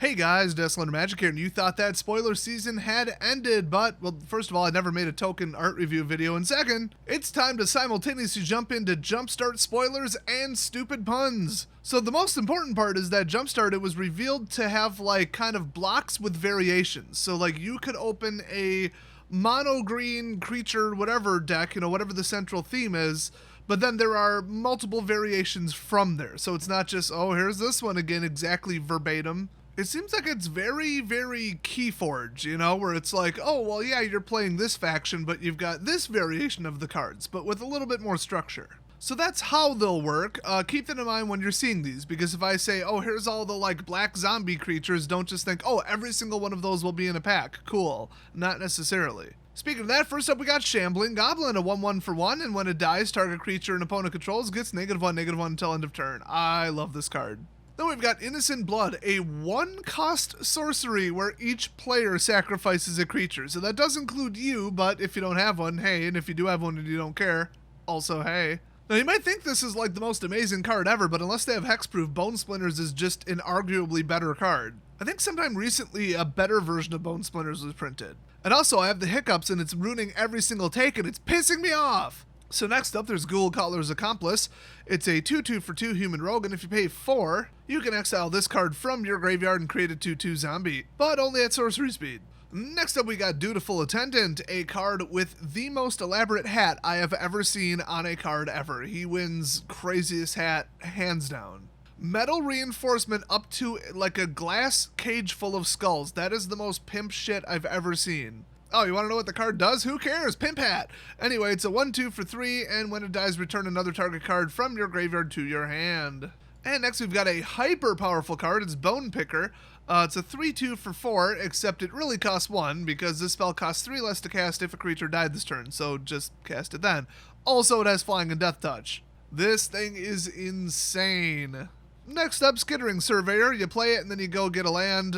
Hey guys, Degenerate Magic here, and you thought that spoiler season had ended, but, well, first of all, I never made a token art review video, and second, it's time to simultaneously jump into Jumpstart spoilers and stupid puns. So the most important part is that Jumpstart, it was revealed to have, like, kind of blocks with variations. So, like, you could open a mono green creature, whatever deck, whatever the central theme is, but then there are multiple variations from there. So it's not just, oh, here's this one again, exactly verbatim. It seems like it's very, very Keyforge, where it's like, oh, well, yeah, you're playing this faction, but you've got this variation of the cards, but with a little bit more structure. So that's how they'll work. Keep that in mind when you're seeing these, because if I say, oh, here's all the, like, black zombie creatures, don't just think, oh, every single one of those will be in a pack. Cool. Not necessarily. Speaking of that, first up we got Shambling Goblin, a 1/1 for 1, and when it dies, target creature an opponent controls gets -1/-1 until end of turn. I love this card. Then we've got Innocent Blood, a 1-cost sorcery where each player sacrifices a creature. So that does include you, but if you don't have one, hey, and if you do have one and you don't care, also hey. Now you might think this is like the most amazing card ever, but unless they have hexproof, Bone Splinters is just an arguably better card. I think sometime recently a better version of Bone Splinters was printed. And also I have the hiccups and it's ruining every single take and it's pissing me off! So next up, there's Ghoul Caller's Accomplice. It's a 2/2 for 2 human rogue, and if you pay 4, you can exile this card from your graveyard and create a 2/2 zombie, but only at sorcery speed. Next up, we got Dutiful Attendant, a card with the most elaborate hat I have ever seen on a card ever. He wins craziest hat, hands down. Metal reinforcement up to like a glass cage full of skulls. That is the most pimp shit I've ever seen. Oh, you want to know what the card does? Who cares? Pimp hat! Anyway, it's a 1/2 for 3, and when it dies, return another target card from your graveyard to your hand. And next we've got a hyper powerful card. It's Bone Picker. It's a 3/2 for 4, except it really costs 1, because this spell costs 3 less to cast if a creature died this turn, so just cast it then. Also, it has Flying and Death Touch. This thing is insane. Next up, Skittering Surveyor. You play it and then you go get a land.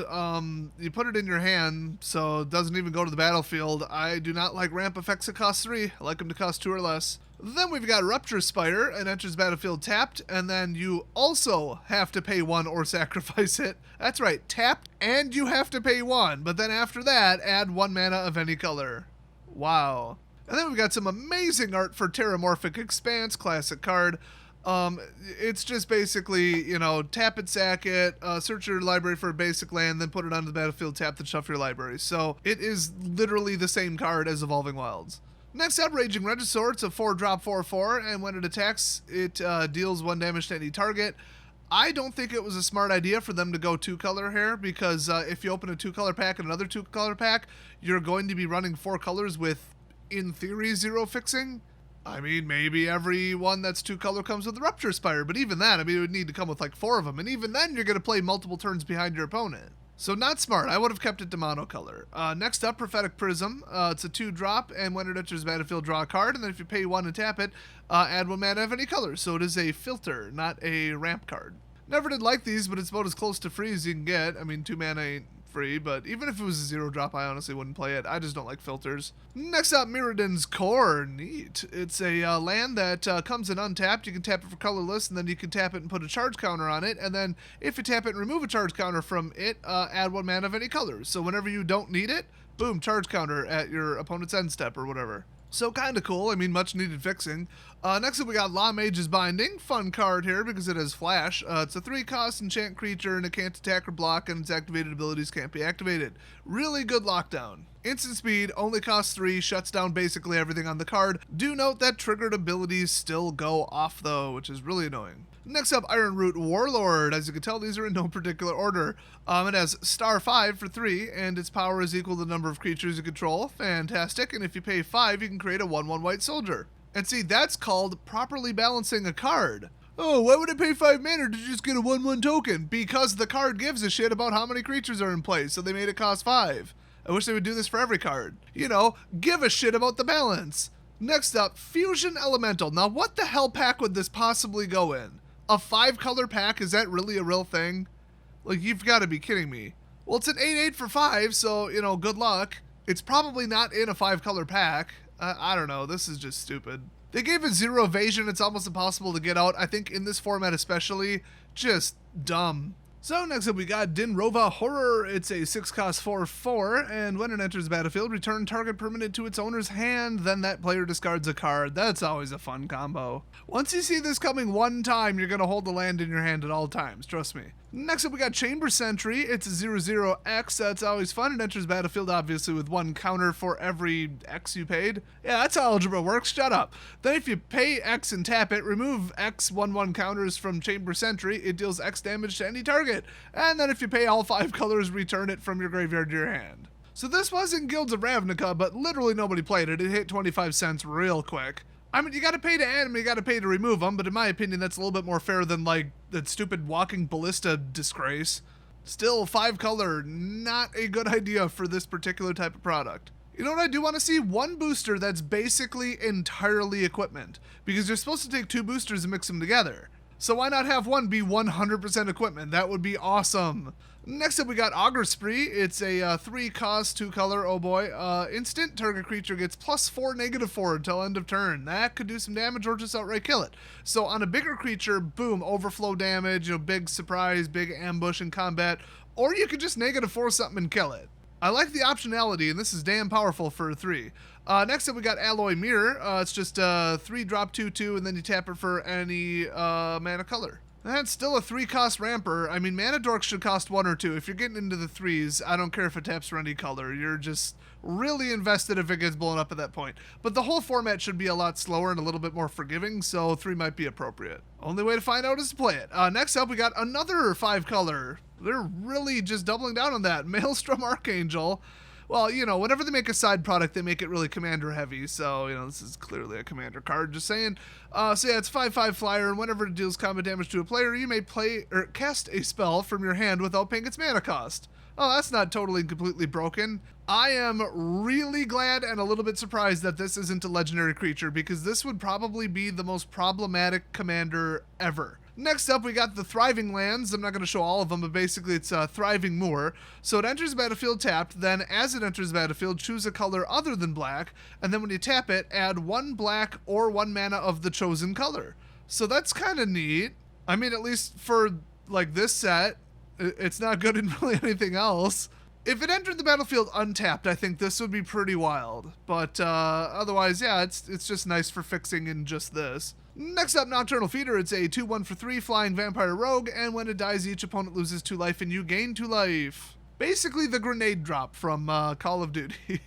You put it in your hand, so it doesn't even go to the battlefield. I do not like ramp effects that cost 3. I like them to cost 2 or less. Then we've got Rupture Spire. It enters battlefield tapped, and then you also have to pay 1 or sacrifice it. That's right, tapped, and you have to pay 1. But then after that, add 1 mana of any color. Wow. And then we've got some amazing art for Terramorphic Expanse, classic card. It's just basically, tap it, sack it, search your library for a basic land, then put it onto the battlefield, tap and shuffle your library. So it is literally the same card as Evolving Wilds. Next up, Raging Regisaur. It's a 4-drop 4/4, and when it attacks, it deals 1 damage to any target. I don't think it was a smart idea for them to go 2-color here, because if you open a 2-color pack and another 2-color pack, you're going to be running 4 colors with, in theory, 0 fixing. I mean, maybe every one that's 2-color comes with a Rupture Spire, but even that, it would need to come with like 4 of them, and even then you're going to play multiple turns behind your opponent. So not smart. I would have kept it to monocolor. Next up, Prophetic Prism. It's a 2-drop, and when it enters battlefield, draw a card, and then if you pay 1 and tap it, add 1 mana of any color. So it is a filter, not a ramp card. Never did like these, but it's about as close to free as you can get. 2 mana ain't free, but even if it was a 0-drop, I honestly wouldn't play it. I just don't like filters. Next up, Mirrodin's Core. Neat. It's a land that comes in untapped. You can tap it for colorless, and then you can tap it and put a charge counter on it, and then if you tap it and remove a charge counter from it, add 1 mana of any color. So whenever you don't need it, boom, charge counter at your opponent's end step or whatever. So kind of cool. Much needed fixing. Next up, we got Law Mage's Binding. Fun card here because it has flash. It's a 3-cost enchant creature and it can't attack or block, and its activated abilities can't be activated. Really good lockdown. Instant speed, only costs 3, shuts down basically everything on the card. Do note that triggered abilities still go off though, which is really annoying. Next up, Ironroot Warlord. As you can tell, these are in no particular order. It has star 5 for 3, and its power is equal to the number of creatures you control. Fantastic, and if you pay 5, you can create a 1/1 white soldier. And see, that's called properly balancing a card. Oh, why would it pay 5 mana to just get a 1/1 token? Because the card gives a shit about how many creatures are in play, so they made it cost 5. I wish they would do this for every card. Give a shit about the balance. Next up, Fusion Elemental. Now, what the hell pack would this possibly go in? A 5-color pack? Is that really a real thing? Like, you've got to be kidding me. Well, it's an 8/8 for 5, so, good luck. It's probably not in a 5-color pack. I don't know. This is just stupid. They gave it 0 evasion. It's almost impossible to get out. I think in this format especially, just dumb. So next up we got Dinrova Horror. It's a 6-cost 4/4, and when it enters the battlefield, return target permanent to its owner's hand, then that player discards a card. That's always a fun combo. Once you see this coming one time, you're going to hold the land in your hand at all times, trust me. Next up we got Chamber Sentry. It's a 0/0X. That's always fun. It enters battlefield obviously with 1 counter for every X you paid. Yeah, that's how algebra works. Shut up. Then if you pay X and tap it, remove X 1/1 counters from Chamber Sentry. It deals X damage to any target. And then if you pay all 5 colors, return it from your graveyard to your hand. So this was in Guilds of Ravnica, but literally nobody played it. It hit 25 cents real quick. I mean, you gotta pay to add them, you gotta pay to remove them, but in my opinion, that's a little bit more fair than, like, that stupid Walking Ballista disgrace. Still, 5 color, not a good idea for this particular type of product. You know what I do want to see? 1 booster that's basically entirely equipment, because you're supposed to take 2 boosters and mix them together. So why not have 1 be 100% equipment? That would be awesome. Next up we got Augur Spree. It's a 3-cost 2-color, oh boy. Instant, target creature gets +4, -4 until end of turn. That could do some damage or just outright kill it. So on a bigger creature, boom, overflow damage, big surprise, big ambush in combat. Or you could just -4 something and kill it. I like the optionality, and this is damn powerful for a 3. Next up we got Alloy Mirror. It's just 3 drop 2/2, and then you tap it for any mana color. That's still a 3-cost ramper. I mean, Mana Dorks should cost 1 or 2. If you're getting into the 3s, I don't care if it taps for any color. You're just really invested if it gets blown up at that point. But the whole format should be a lot slower and a little bit more forgiving, so 3 might be appropriate. Only way to find out is to play it. Next up, we got another 5-color. They're really just doubling down on that. Maelstrom Archangel. Well, whenever they make a side product, they make it really commander heavy. So, this is clearly a commander card, just saying. So yeah, it's 5/5 flyer, and whenever it deals combat damage to a player, you may play or cast a spell from your hand without paying its mana cost. Oh, that's not totally and completely broken. I am really glad and a little bit surprised that this isn't a legendary creature, because this would probably be the most problematic commander ever. Next up, we got the Thriving Lands. I'm not going to show all of them, but basically it's Thriving Moor. So it enters the battlefield tapped, then as it enters the battlefield, choose a color other than black, and then when you tap it, add 1 black or 1 mana of the chosen color. So that's kind of neat. I mean, at least for, like, this set, it's not good in really anything else. If it entered the battlefield untapped, I think this would be pretty wild. But otherwise, yeah, it's just nice for fixing in just this. Next up, Nocturnal Feeder. It's a 2/1 for 3 flying vampire rogue, and when it dies, each opponent loses 2 life and you gain 2 life. Basically the grenade drop from Call of Duty.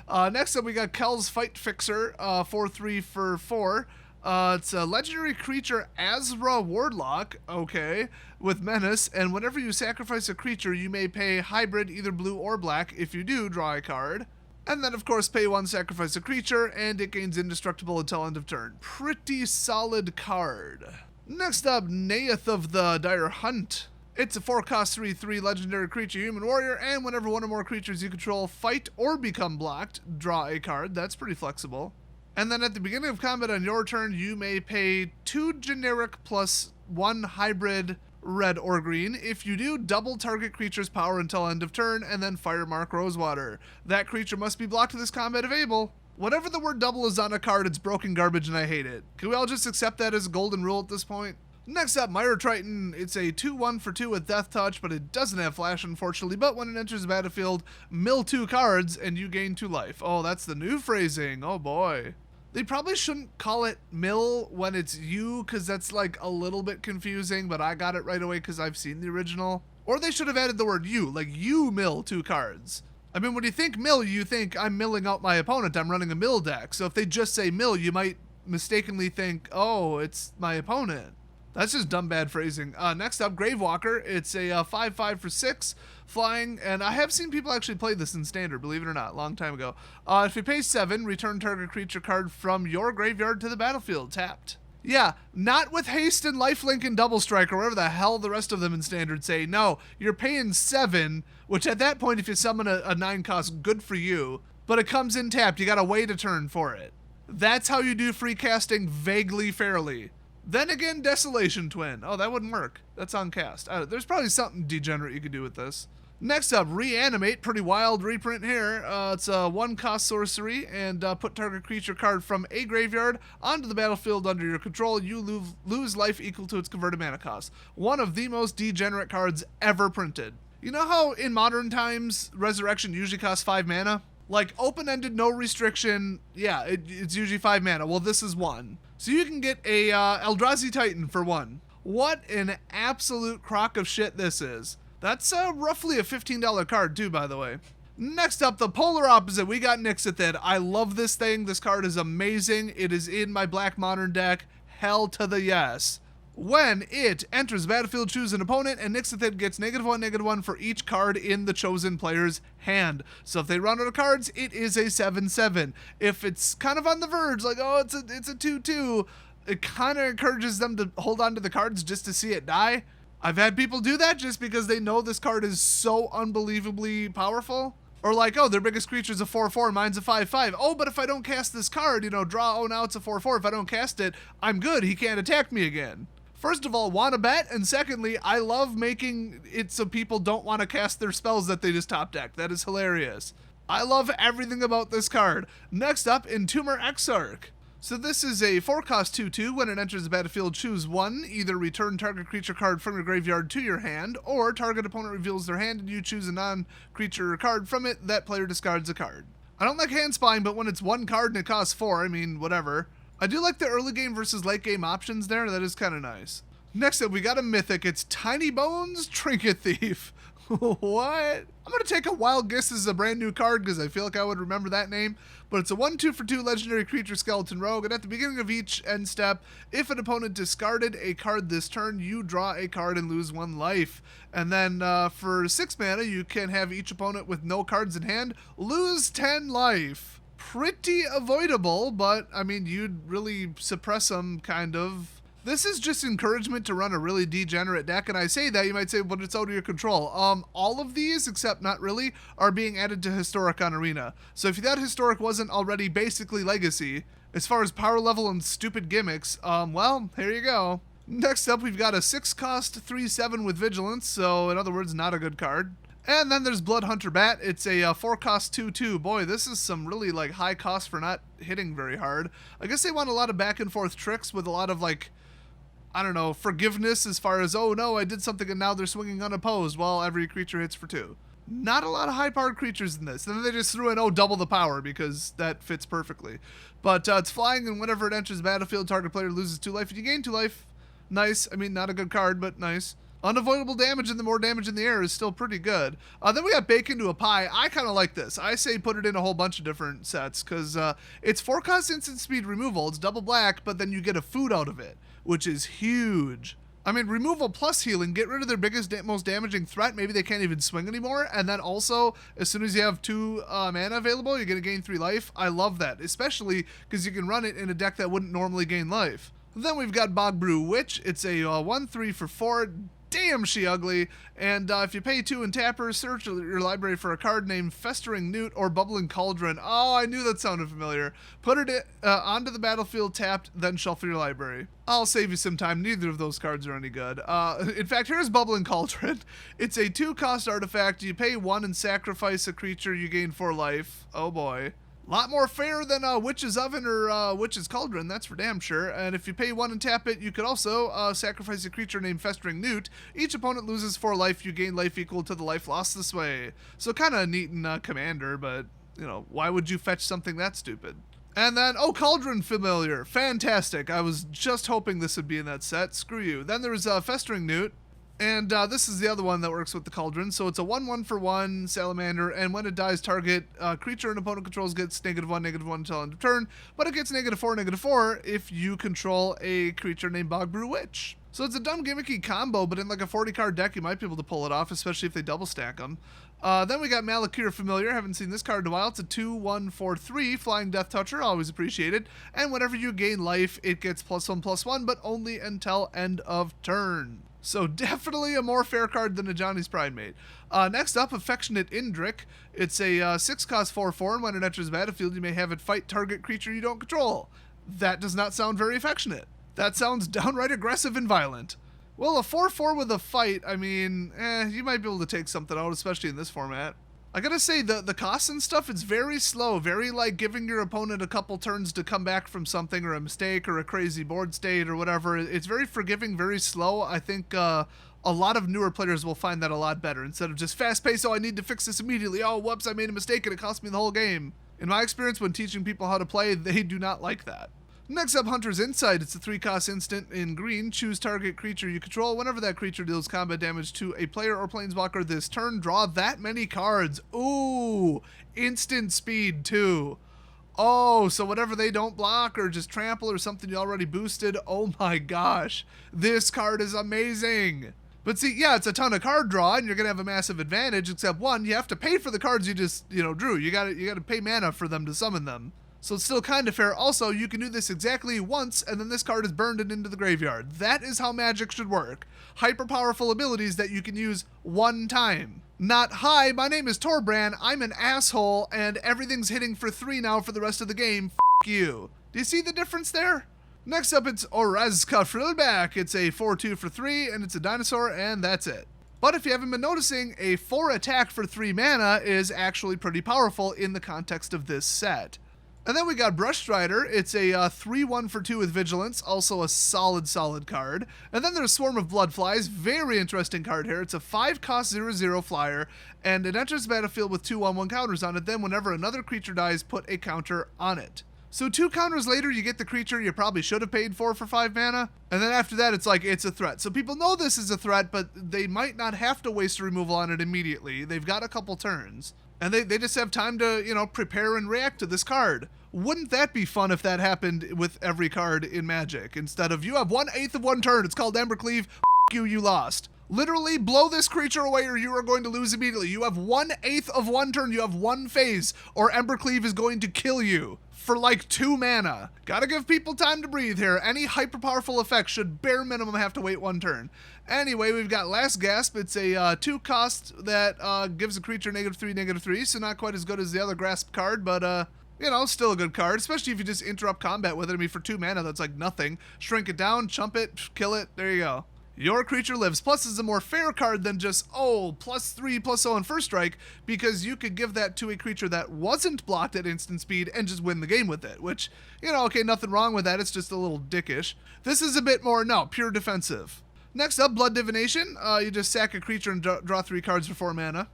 Next up, we got Kel's Fight Fixer, 4/3 for 4. It's a legendary creature, Azra Wardlock, okay, with Menace, and whenever you sacrifice a creature, you may pay hybrid, either blue or black. If you do, draw a card. And then, of course, pay 1, sacrifice a creature, and it gains indestructible until end of turn. Pretty solid card. Next up, Neath of the Dire Hunt. It's a 4-cost 3/3 legendary creature, human warrior, and whenever 1 or more creatures you control fight or become blocked, draw a card. That's pretty flexible. And then at the beginning of combat on your turn, you may pay 2 generic plus 1 hybrid red or green. If you do, double target creature's power until end of turn, and then Firemark Rosewater. That creature must be blocked to this combat if able. Whenever the word double is on a card, it's broken garbage and I hate it. Can we all just accept that as a golden rule at this point? Next up, Myra Triton. It's a 2/1 for 2 with Death Touch, but it doesn't have Flash, unfortunately. But when it enters the battlefield, mill 2 cards and you gain 2 life. Oh, that's the new phrasing. Oh boy. They probably shouldn't call it mill when it's you, because that's like a little bit confusing, but I got it right away because I've seen the original. Or they should have added the word you, like you mill 2 cards. I mean, when you think mill, you think I'm milling out my opponent, I'm running a mill deck. So if they just say mill, you might mistakenly think, oh, it's my opponent. That's just dumb bad phrasing. Next up, Gravewalker. It's a 5/5 for 6 flying, and I have seen people actually play this in Standard, believe it or not, long time ago. If you pay 7, return target creature card from your graveyard to the battlefield, tapped. Yeah, not with haste and lifelink and double strike or whatever the hell the rest of them in Standard say. No, you're paying 7, which at that point, if you summon a 9 cost, good for you, but it comes in tapped. You gotta wait a turn for it. That's how you do free casting vaguely fairly. Then again, Desolation Twin. Oh, that wouldn't work. That's on cast. There's probably something Degenerate you could do with this. Next up, Reanimate. Pretty wild reprint here. It's a 1-cost sorcery, and put target creature card from a graveyard onto the battlefield under your control. You lose life equal to its converted mana cost. One of the most degenerate cards ever printed. You know how in modern times, Resurrection usually costs 5 mana? Like, open-ended, no restriction, yeah, it's usually 5 mana. Well, this is 1. So you can get a Eldrazi Titan for 1. What an absolute crock of shit this is. That's roughly a $15 card too, by the way. Next up, the polar opposite. We got Nixithid. I love this thing. This card is amazing. It is in my Black Modern deck. Hell to the yes. When it enters the battlefield, choose an opponent, and Nixithid gets -1/-1 for each card in the chosen player's hand. So if they run out of cards, it is a 7/7. If it's kind of on the verge, like, oh, it's a 2/2, it kind of encourages them to hold on to the cards just to see it die. I've had people do that just because they know this card is so unbelievably powerful. Or like, oh, their biggest creature's a 4/4, mine's a 5/5. Oh, but if I don't cast this card, draw, oh, now it's a 4/4. If I don't cast it, I'm good. He can't attack me again. First of all, wanna bet? And secondly, I love making it so people don't want to cast their spells that they just top deck. That is hilarious. I love everything about this card. Next up, Entomber Exarch. So this is a 4-cost 2/2. When it enters the battlefield, choose 1. Either return target creature card from your graveyard to your hand, or target opponent reveals their hand and you choose a non-creature card from it. That player discards a card. I don't like hand spine, but when it's 1 card and it costs 4, I mean, whatever. I do like the early game versus late game options there. That is kind of nice. Next up, we got a mythic. It's Tiny Bones Trinket Thief. What? I'm going to take a wild guess this is a brand new card because I feel like I would remember that name. But it's a 1/2 for 2 legendary creature skeleton rogue. And at the beginning of each end step, if an opponent discarded a card this turn, you draw a card and lose 1 life. And then for 6 mana, you can have each opponent with no cards in hand lose 10 life. Pretty avoidable, but I mean, you'd really suppress them, kind of. This is just encouragement to run a really degenerate deck, and I say that, you might say, but it's out of your control. All of these, except not really, are being added to Historic on Arena. So if that Historic wasn't already basically Legacy, as far as power level and stupid gimmicks, well, here you go. Next up, we've got a 6-cost 3/7 with Vigilance, so in other words, not a good card. And then there's Bloodhunter Bat. It's a 4-cost 2/2. Boy, this is some really high cost for not hitting very hard. I guess they want a lot of back and forth tricks with a lot of I don't know, forgiveness as far as, oh no, I did something and now they're swinging unopposed. Well, every creature hits for 2. Not a lot of high-powered creatures in this. And then they just threw in, oh, double the power because that fits perfectly. But it's flying, and whenever it enters the battlefield, target player loses 2 life and you gain 2 life. Nice. I mean, not a good card, but nice. Unavoidable damage, and the more damage in the air is still pretty good. Then we got Bake Into a Pie. I kind of like this. I say put it in a whole bunch of different sets because it's 4-cost instant speed removal. It's double black, but then you get a food out of it, which is huge. I mean, removal plus healing, get rid of their biggest, most damaging threat. Maybe they can't even swing anymore. And then also, as soon as you have 2 mana available, you're going to gain 3 life. I love that, especially because you can run it in a deck that wouldn't normally gain life. Then we've got Bogbrew Witch. It's a 1/3 for 4. Damn, she ugly. And if you pay 2 and tap her, search your library for a card named Festering Newt or Bubbling Cauldron. Oh, I knew that sounded familiar. Put it onto the battlefield tapped, then shuffle your library. I'll save you some time. Neither of those cards are any good. In fact, here's Bubbling Cauldron. It's a 2-cost artifact. You pay 1 and sacrifice a creature, you gain 4 life. Oh boy. Lot more fair than Witch's Oven or Witch's Cauldron, that's for damn sure. And if you pay 1 and tap it, you could also sacrifice a creature named Festering Newt. Each opponent loses 4 life. You gain life equal to the life lost this way. So kind of neat in Commander, but, why would you fetch something that stupid? And then, oh, Cauldron Familiar. Fantastic. I was just hoping this would be in that set. Screw you. Then there's Festering Newt. And this is the other one that works with the Cauldron. So it's a 1/1 for 1 Salamander, and when it dies, target creature an opponent controls gets -1/-1 until end of turn, but it gets -4/-4 if you control a creature named Bogbrew Witch. So it's a dumb gimmicky combo, but in a 40-card deck, you might be able to pull it off, especially if they double stack them. Then we got Malakir Familiar. Haven't seen this card in a while. It's a 2/1 for 3 Flying Death Toucher. Always appreciated. And whenever you gain life, it gets +1/+1, but only until end of turn. So definitely a more fair card than a Johnny's Primate. Next up, Affectionate Indrik. It's a 6-cost 4/4, and when it enters the battlefield, you may have it fight target creature you don't control. That does not sound very affectionate. That sounds downright aggressive and violent. Well, a 4/4 with a fight, I mean, you might be able to take something out, especially in this format. I gotta say, the costs and stuff, it's very slow, very like giving your opponent a couple turns to come back from something or a mistake or a crazy board state or whatever. It's very forgiving, very slow. I think a lot of newer players will find that a lot better instead of just fast paced, oh, I need to fix this immediately. Oh, whoops, I made a mistake and it cost me the whole game. In my experience, when teaching people how to play, they do not like that. Next up, Hunter's Insight. It's a 3-cost instant in green. Choose target creature you control. Whenever that creature deals combat damage to a player or planeswalker this turn, draw that many cards. Ooh, instant speed too. Oh, so whatever they don't block or just trample or something you already boosted, oh my gosh, this card is amazing. But see, yeah, it's a ton of card draw, and you're gonna have a massive advantage. Except one, you have to pay for the cards you just drew. You gotta pay mana for them to summon them. So it's still kind of fair. Also, you can do this exactly once, and then this card is burned and into the graveyard. That is how Magic should work. Hyper powerful abilities that you can use one time. Not, hi, my name is Torbran, I'm an asshole, and everything's hitting for 3 now for the rest of the game. F you. Do you see the difference there? Next up, it's Orazka Frillback. It's a 4/2 for 3, and it's a dinosaur, and that's it. But if you haven't been noticing, a 4 attack for 3 mana is actually pretty powerful in the context of this set. And then we got Brushstrider. It's a 3/1 for 2 with Vigilance, also a solid card. And then there's Swarm of Bloodflies, very interesting card here. It's a 5-cost 0/0 flyer, and it enters the battlefield with 2/1/1 counters on it. Then whenever another creature dies, put a counter on it. So 2 counters later, you get the creature you probably should have paid for 5 mana. And then after that, it's like, it's a threat. So people know this is a threat, but they might not have to waste a removal on it immediately. They've got a couple turns. And they just have time to, prepare and react to this card. Wouldn't that be fun if that happened with every card in Magic? Instead of, you have 1/8 of 1 turn, it's called Embercleave, you lost. Literally blow this creature away or you are going to lose immediately. You have 1/8 of 1 turn, you have 1 phase, or Embercleave is going to kill you for like 2 mana. Gotta give people time to breathe here. Any hyper powerful effect should bare minimum have to wait 1 turn. Anyway, we've got Last Gasp. It's a 2-cost that gives a creature -3/-3, so not quite as good as the other Grasp card, but still a good card, especially if you just interrupt combat with it. I mean, for 2 mana, that's like nothing. Shrink it down, chump it, kill it, there you go. Your creature lives. Plus, is a more fair card than just, +3/+0 on first strike, because you could give that to a creature that wasn't blocked at instant speed and just win the game with it, which, okay, nothing wrong with that, it's just a little dickish. This is a bit more, pure defensive. Next up, Blood Divination. You just sack a creature and draw 3 cards for 4 mana.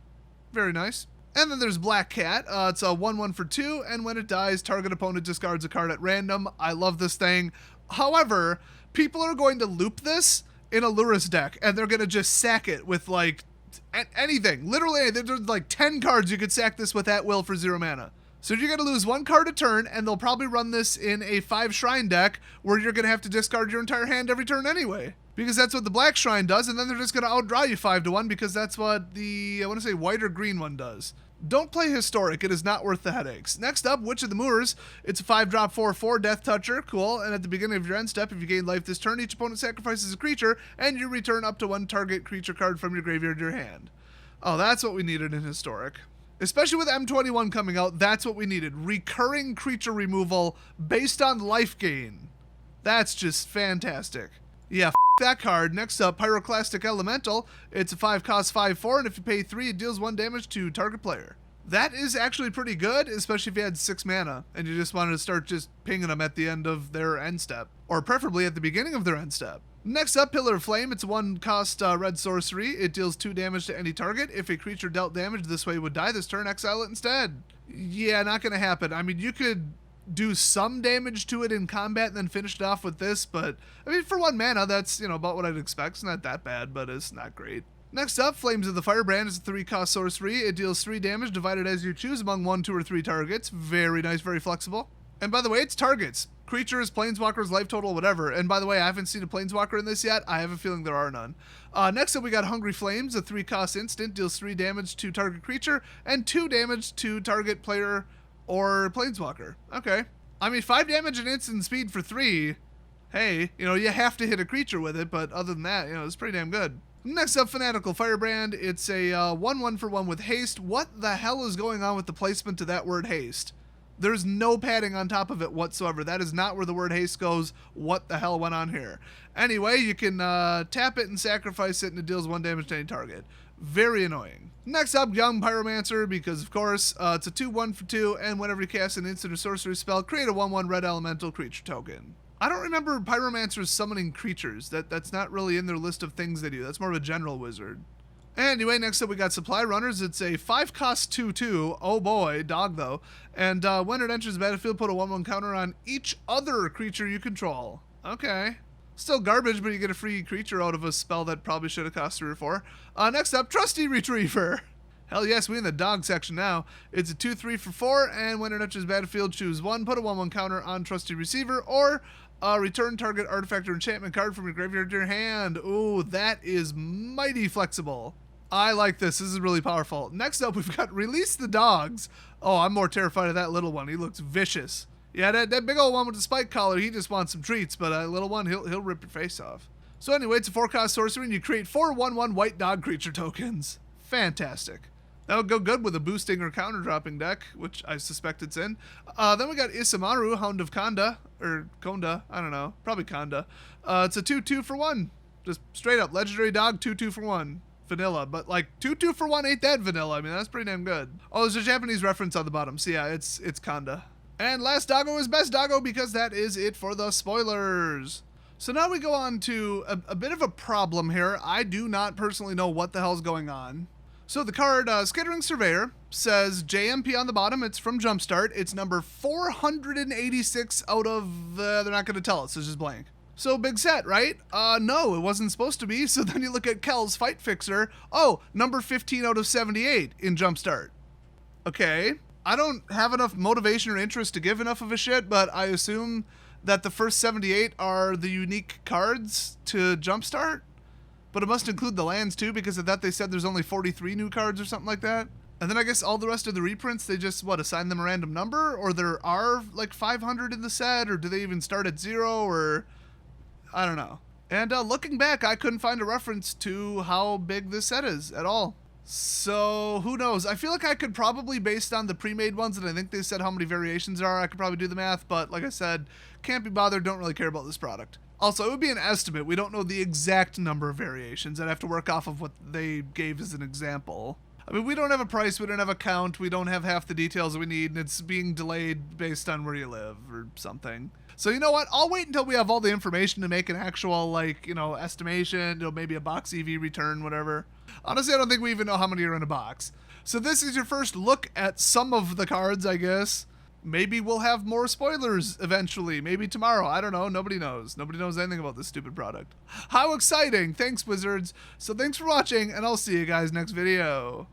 Very nice. And then there's Black Cat. It's a 1/1 for 2, and when it dies, target opponent discards a card at random. I love this thing. However, people are going to loop this in a Lurrus deck, and they're going to just sack it with, anything. Literally, there's 10 cards you could sack this with at will for 0 mana. So you're going to lose 1 card a turn, and they'll probably run this in a 5 Shrine deck, where you're going to have to discard your entire hand every turn anyway. Because that's what the Black Shrine does, and then they're just going to outdraw you 5-1, because that's what the, white or green one does. Don't play Historic, it is not worth the headaches. Next up, Witch of the Moors. It's a 5-drop 4/4 Death Toucher, cool, and at the beginning of your end step, if you gain life this turn, each opponent sacrifices a creature, and you return up to 1 target creature card from your graveyard to your hand. Oh, that's what we needed in Historic. Especially with M21 coming out, that's what we needed. Recurring creature removal based on life gain. That's just fantastic. Yeah, that card. Next up, Pyroclastic Elemental. It's a 5-cost 5/4, and if you pay 3, it deals 1 damage to target player. That is actually pretty good, especially if you had 6 mana, and you just wanted to start just pinging them at the end of their end step, or preferably at the beginning of their end step. Next up, Pillar of Flame. It's a 1-cost red sorcery. It deals 2 damage to any target. If a creature dealt damage this way would die this turn, exile it instead. Yeah, not gonna happen. I mean, you could do some damage to it in combat and then finish it off with this, but I mean, for 1 mana, that's, about what I'd expect. It's not that bad, but it's not great. Next up, Flames of the Firebrand is a 3-cost sorcery. It deals 3 damage divided as you choose among 1, 2, or 3 targets. Very nice, very flexible. And by the way, it's targets. Creatures, planeswalkers, life total, whatever. And by the way, I haven't seen a planeswalker in this yet. I have a feeling there are none. Next up, we got Hungry Flames, a 3-cost instant, deals 3 damage to target creature and 2 damage to target player or planeswalker. Okay. I mean, 5 damage and instant speed for 3. Hey, you have to hit a creature with it, but other than that, it's pretty damn good. Next up, Fanatical Firebrand. It's a 1/1 for 1 with haste. What the hell is going on with the placement to that word haste? There's no padding on top of it whatsoever. That is not where the word haste goes. What the hell went on here? Anyway, you can tap it and sacrifice it, and it deals 1 damage to any target. Very annoying. Next up, Young Pyromancer, because of course, it's a 2/1 for 2, and whenever you cast an instant or sorcery spell, create a 1/1 red elemental creature token. I don't remember Pyromancers summoning creatures. That's not really in their list of things they do. That's more of a general wizard. Anyway, next up we got Supply Runners. It's a 5-cost 2/2. Oh boy, dog though. And when it enters the battlefield, put a 1/1 counter on each other creature you control. Okay. Still garbage, but you get a free creature out of a spell that probably should have cost 3 or 4. Next up, Trusty Retriever. Hell yes, we in the dog section now. It's a 2/3 for 4, and when it enters the battlefield, choose 1, put a 1/1 counter on Trusty Receiver, or return target artifact or enchantment card from your graveyard to your hand. Ooh, that is mighty flexible. I like this. This is really powerful. Next up, we've got Release the Dogs. Oh, I'm more terrified of that little one. He looks vicious. Yeah, that big old one with the spike collar, he just wants some treats, but a little one, he'll rip your face off. So anyway, it's a 4-cost sorcery, and you create 4 1/1 white dog creature tokens. Fantastic. That would go good with a boosting or counter-dropping deck, which I suspect it's in. Then we got Isamaru, Hound of Konda, or Konda, I don't know, probably Konda. It's a 2/2 for 1. Just straight up, legendary dog, 2/2 for 1. Vanilla, but like 2/2 for 1 ain't that vanilla. I mean, that's pretty damn good. Oh, there's a Japanese reference on the bottom, so yeah, it's Konda. And last doggo is best doggo, because that is it for the spoilers. So now we go on to a bit of a problem here. I do not personally know what the hell's going on. So the card, Skittering Surveyor, says JMP on the bottom. It's from Jumpstart. It's number 486 out of, they're not going to tell us, it's just blank. So big set, right? No, it wasn't supposed to be. So then you look at Kel's Fight Fixer. Oh, number 15 out of 78 in Jumpstart. Okay. I don't have enough motivation or interest to give enough of a shit, but I assume that the first 78 are the unique cards to Jumpstart. But it must include the lands too, because of that they said there's only 43 new cards or something like that. And then I guess all the rest of the reprints, they just, assign them a random number? Or there are like 500 in the set? Or do they even start at 0? Or I don't know. And looking back, I couldn't find a reference to how big this set is at all. So who knows? I feel like I could probably, based on the pre-made ones, and I think they said how many variations there are, I could probably do the math. But like I said, can't be bothered, don't really care about this product. Also, it would be an estimate. We don't know the exact number of variations. I'd have to work off of what they gave as an example. I mean, we don't have a price, we don't have a count, we don't have half the details we need, and it's being delayed based on where you live or something. So you know what? I'll wait until we have all the information to make an actual, estimation, maybe a box EV return, whatever. Honestly, I don't think we even know how many are in a box. So this is your first look at some of the cards, I guess. Maybe we'll have more spoilers eventually. Maybe tomorrow. I don't know. Nobody knows. Nobody knows anything about this stupid product. How exciting! Thanks, Wizards. So thanks for watching, and I'll see you guys next video.